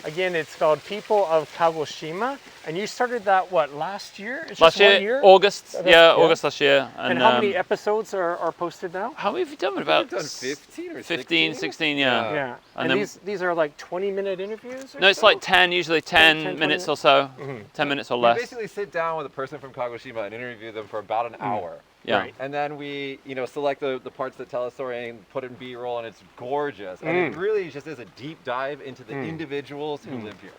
Again, it's called People of Kagoshima, and you started that last year? It's last just 1 year, August. Yeah, August last year. And how many episodes are posted now? How many have you done? About 15 or 15, 16, yeah. Yeah. And these are like 20-minute interviews? No, it's like 10, usually 10 minutes or so. 10 minutes or less. We basically sit down with a person from Kagoshima and interview them for about an hour. Yeah. Right. And then we, select the parts that tell a story and put in B-roll, and it's gorgeous. And it really just is a deep dive into the individuals who live here.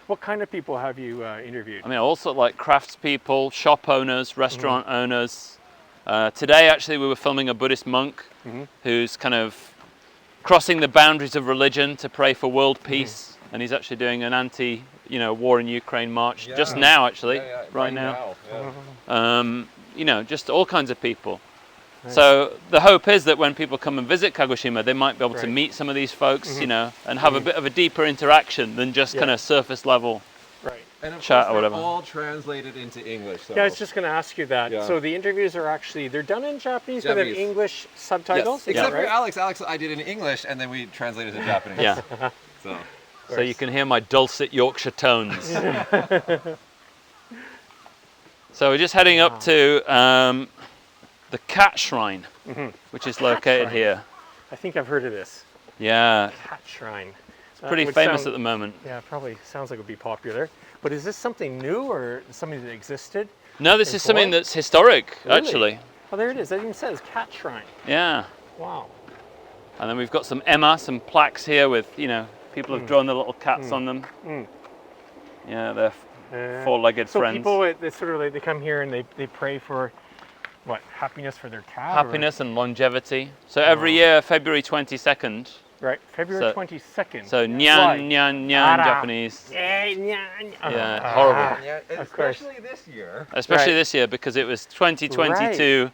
What kind of people have you interviewed? I mean, also like craftspeople, shop owners, restaurant owners. Today, actually, we were filming a Buddhist monk who's kind of crossing the boundaries of religion to pray for world peace. And he's actually doing an war in Ukraine march just now, actually, right now. Just all kinds of people. Nice. So the hope is that when people come and visit Kagoshima, they might be able to meet some of these folks, and have a bit of a deeper interaction than just kind of surface level chat or whatever. All translated into English. So. Yeah, I was just going to ask you that. Yeah. So the interviews are they're done in Japanese with an English subtitles? Yes. Except for Alex. Alex, I did in English, and then we translated to Japanese. Yeah. So you can hear my dulcet Yorkshire tones. So we're just heading up to the Cat Shrine, which is located here. I think I've heard of this. Yeah. Cat Shrine. It's pretty famous at the moment. Yeah, probably sounds like it would be popular. But is this something new or something that existed? No, this is something that's historic, actually. Oh, there it is. That even says Cat Shrine. Yeah. Wow. And then we've got some some plaques here with, people have drawn their little cats on them. Yeah, they're four-legged friends. So people, they come here and they pray for, happiness for their cat? Happiness and longevity. So every year, February 22nd. Right, February 22nd. So nyan, nyan, nyan, Japanese. Yeah, horrible. Especially this year. Especially this year, because it was 2022.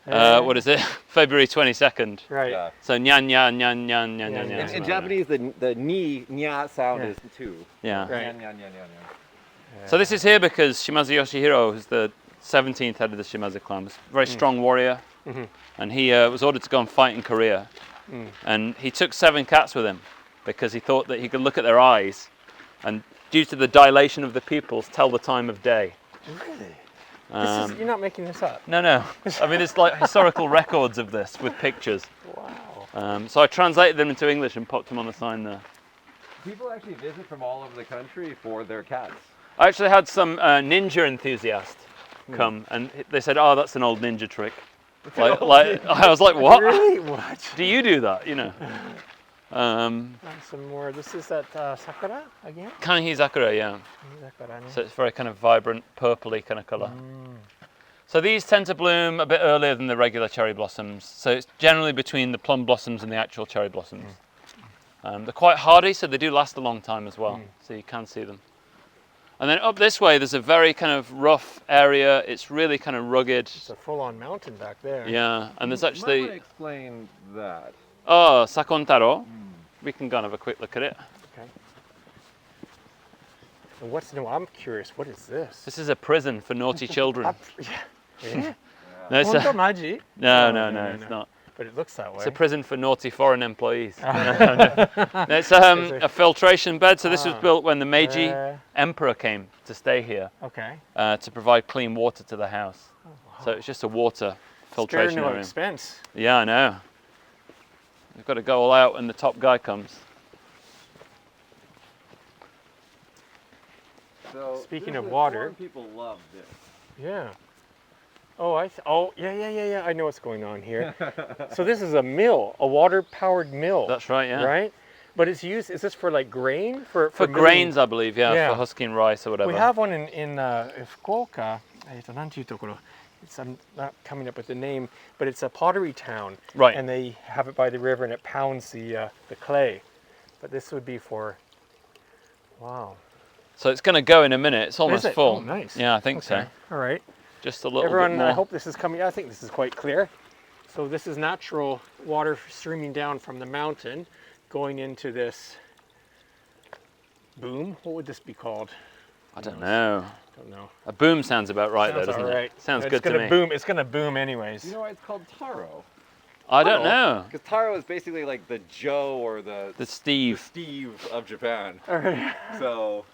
What is it? February 22nd. Right. Yeah. So nyan, nyan, nyan, nyan, nyan, nyan, nyan. In Japanese, the ni, nya sound is 2. Yeah. Right. Nyan, nyan, nyan, nyan. So this is here because Shimadzu Yoshihiro, who's the 17th head of the Shimadzu clan, was a very strong warrior. And he was ordered to go and fight in Korea. And he took 7 cats with him because he thought that he could look at their eyes and, due to the dilation of the pupils, tell the time of day. Really? You're not making this up? No. I mean, it's like historical records of this with pictures. Wow. So I translated them into English and popped them on the sign there. People actually visit from all over the country for their cats. I actually had some ninja enthusiast come, and they said, "Oh, that's an old ninja trick." Like I was like, "What? Really? What? Do you do that?" And some more. This is that sakura again? Kanhi Sakura, yeah. So it's very kind of vibrant, purpley kind of colour. So these tend to bloom a bit earlier than the regular cherry blossoms. So it's generally between the plum blossoms and the actual cherry blossoms. They're quite hardy, so they do last a long time as well. So you can see them. And then up this way, there's a very kind of rough area. It's really kind of rugged. It's a full-on mountain back there. Yeah, and there's actually... You might want to explain that. Oh, Sakontaro. We can go and have a quick look at it. Okay. And what's new? I'm curious. What is this? This is a prison for naughty children. Yeah. No, it's Honto maji? no, it's not. But it looks that way. It's a prison for naughty foreign employees. No, it's a filtration bed. So this was built when the Meiji Emperor came to stay here. Okay. To provide clean water to the house. Oh, wow. So it's just a water filtration no area. Expense. Yeah, I know. We've got to go all out when the top guy comes. So speaking of water, people love this. Yeah. Yeah. I know what's going on here. So this is a mill, a water-powered mill. That's right. Yeah. Right. But it's used. Is this for like grain? For grains, I believe. Yeah. For husking rice or whatever. We have one in Fukuoka. I'm not coming up with the name, but it's a pottery town. Right. And they have it by the river, and it pounds the clay. But this would be for. Wow. So it's going to go in a minute. It's almost full. Oh, nice. Yeah, I think so. All right. Just a little Everyone, bit more. I hope this is coming. I think this is quite clear. So this is natural water streaming down from the mountain, going into this boom. What would this be called? I don't know. Don't know. A boom sounds about right, though, doesn't it? Sounds good to me. Boom. It's going to boom anyways. You know why it's called taro? I don't know. Because taro is basically like the Joe or the Steve of Japan. All right. So.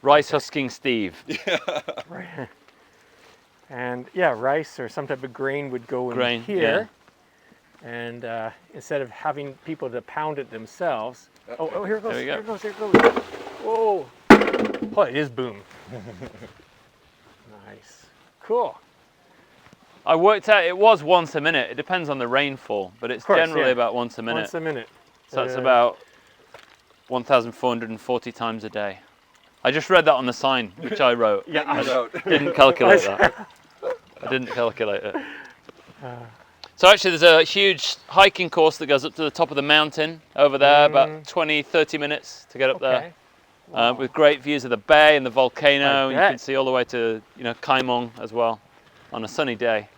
Rice husking Steve. Yeah. Right. And yeah, rice or some type of grain would go in here. Yeah. And instead of having people to pound it themselves. Oh, here it goes. Here it goes. Whoa. Oh, it is boom. Nice. Cool. I worked out it was once a minute. It depends on the rainfall, but it's generally about once a minute. Once a minute. So it's about 1,440 times a day. I just read that on the sign, which I wrote. Yeah, I wrote. Didn't calculate that. I didn't calculate it. So actually there's a huge hiking course that goes up to the top of the mountain over there, about 20, 30 minutes to get up there. Wow. With great views of the bay and the volcano. You can see all the way to Kaimon as well on a sunny day.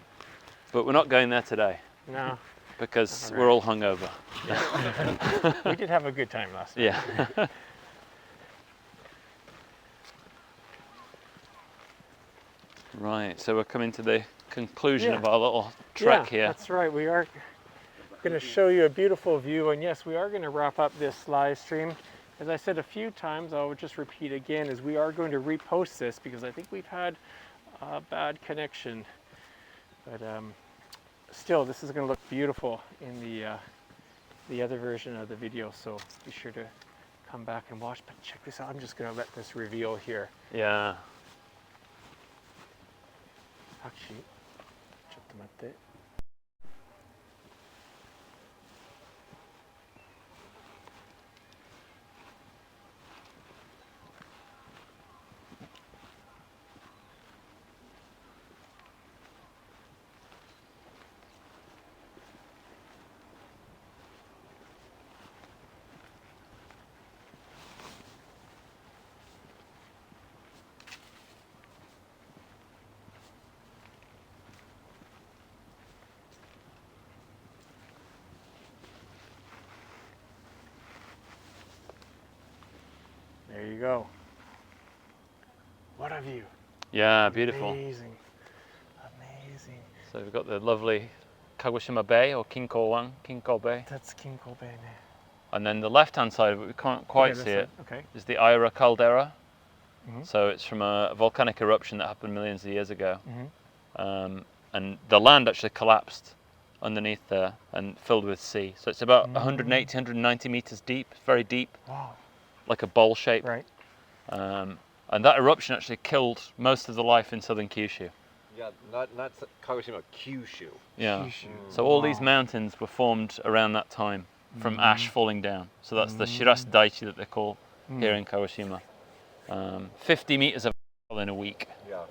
But we're not going there today. No. Because we're all hungover. Yeah. We did have a good time last night. Yeah. Right, so we're coming to the conclusion of our little trek here. That's right. We are going to show you a beautiful view, and yes, we are going to wrap up this live stream. As I said a few times, I'll just repeat again, is we are going to repost this because I think we've had a bad connection. But still, this is going to look beautiful in the other version of the video, so be sure to come back and watch. But check this out. I'm just going to let this reveal here. Yeah. Actually, ちょっと待って. There you go. What a view. Yeah, beautiful. Amazing. Amazing. So we've got the lovely Kagoshima Bay or Kinko Bay. That's Kinko Bay. And then the left-hand side of it, we can't quite see it, is the Aira caldera. So it's from a volcanic eruption that happened millions of years ago. And the land actually collapsed underneath there and filled with sea. So it's about 180, 190 meters deep, very deep. Wow. Like a bowl shape. Right. And that eruption actually killed most of the life in southern Kyushu. Yeah, not Kagoshima, Kyushu. Yeah. Kyushu. So all these mountains were formed around that time from ash falling down. So that's the Shirasu Daichi that they call here in Kagoshima. 50 meters of in a week. Yeah.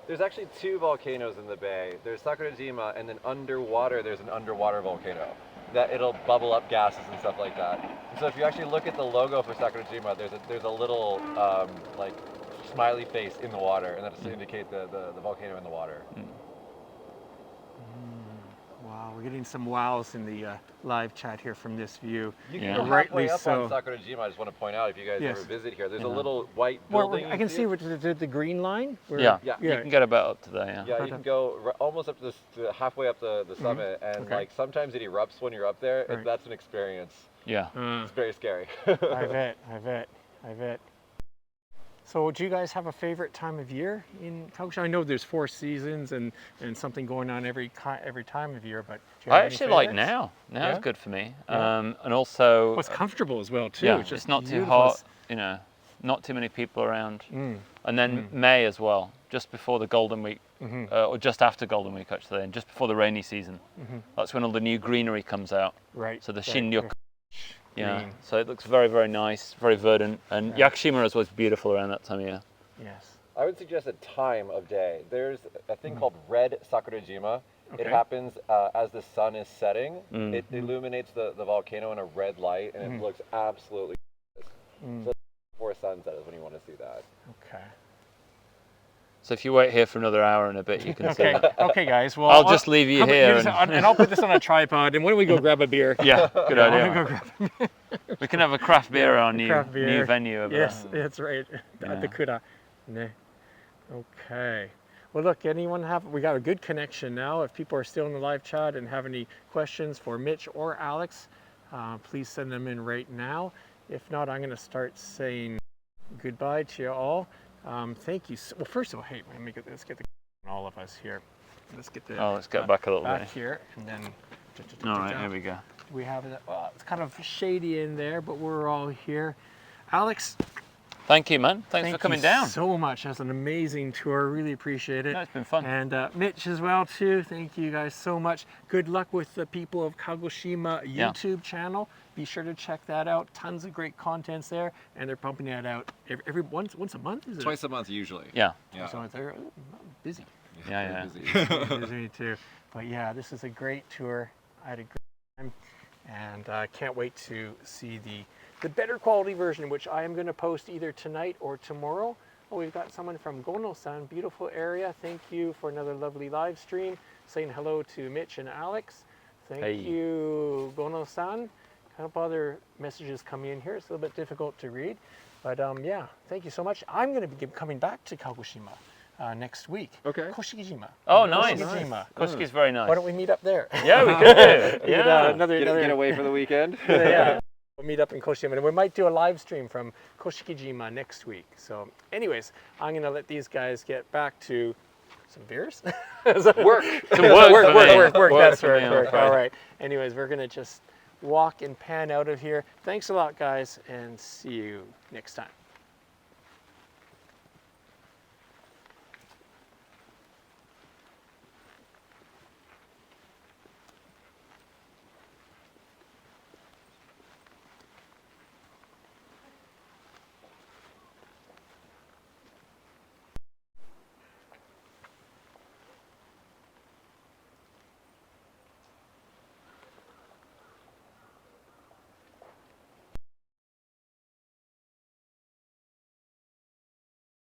There's actually two volcanoes in the bay. There's Sakurajima, and then underwater there's an underwater volcano. That it'll bubble up gases and stuff like that. And so if you actually look at the logo for Sakurajima, there's a little like smiley face in the water, and that's to indicate the volcano in the water. Wow. we're getting some wows in the live chat here from this view. You can go rightly halfway up so. on Sakurajima. I just want to point out, if you guys Yes. ever visit here, there's a little white Well, building. I can see the green line. Yeah. Yeah. You can get about up to there. Yeah. Yeah, you can go almost up to halfway up the summit, and like sometimes it erupts when you're up there. Right. That's an experience. Yeah. It's very scary. I bet. So do you guys have a favorite time of year in Kagoshima? I know there's 4 seasons and something going on every time of year, but do you have I any actually like favorites? now. Now is Yeah? good for me. Yeah. And also, Well, it's comfortable as well too. yeah, It's, just it's not too beautiful. hot. You know, not too many people around. And then May as well, just before the Golden Week, or just after Golden Week actually, and just before the rainy season. That's when all the new greenery comes out. Right. So the right. Shinryoku. Yeah. Green. So it looks very, very nice, very verdant, and Yakushima is always beautiful around that time of year. Yes. I would suggest a time of day. There's a thing called red Sakurajima. Okay. It happens as the sun is setting. It illuminates the volcano in a red light, and it looks absolutely So before sunset is when you want to see that. Okay. So if you wait here for another hour and a bit, you can see. Okay, guys. Well, I'll just leave you here. And I'll put this on a tripod. And why don't we go grab a beer? Yeah, good Why don't idea. we go grab a beer? We can have a craft beer at our Craft beer. new venue over Yes, there. that's right. Yeah. At the Kura. Okay. Well, look, we got a good connection now. If people are still in the live chat and have any questions for Mitch or Alex, please send them in right now. If not, I'm going to start saying goodbye to you all. Thank you. Well, first of all, hey, let's get the all of us here. Let's get the Let's get back a little back bit. here, and then. All right, here we go. We have it. Well, it's kind of shady in there, but we're all here. Alex, Thank you, man. Thanks for coming down. so much. That's an amazing tour. Really appreciate it. No, it's been fun. And Mitch as well too. Thank you guys so much. Good luck with the people of Kagoshima YouTube channel. Be sure to check that out. Tons of great contents there, and they're pumping that out every once a month. Is it? Twice a month usually. Yeah. So they're busy. Yeah. Busy too. But yeah, this is a great tour. I had a great time, and I can't wait to see the better quality version, which I am going to post either tonight or tomorrow. Oh, we've got someone from Gono-san, beautiful area. Thank you for another lovely live stream. Saying hello to Mitch and Alex. Thank you, Gono-san. A couple other messages coming in here. It's a little bit difficult to read. But yeah, thank you so much. I'm going to be coming back to Kagoshima next week. Okay. Koshikijima. Oh, nice. Koshikijima. Koshiki's very nice. Why don't we meet up there? Yeah, we could do. Yeah. Get away for the weekend. Yeah. We'll meet up in Koshikijima, and we might do a live stream from Koshikijima next week. So anyways, I'm going to let these guys get back to some beers. Work. Work. That's right. Work. All right. Anyways, we're going to just walk and pan out of here. Thanks a lot, guys, and see you next time.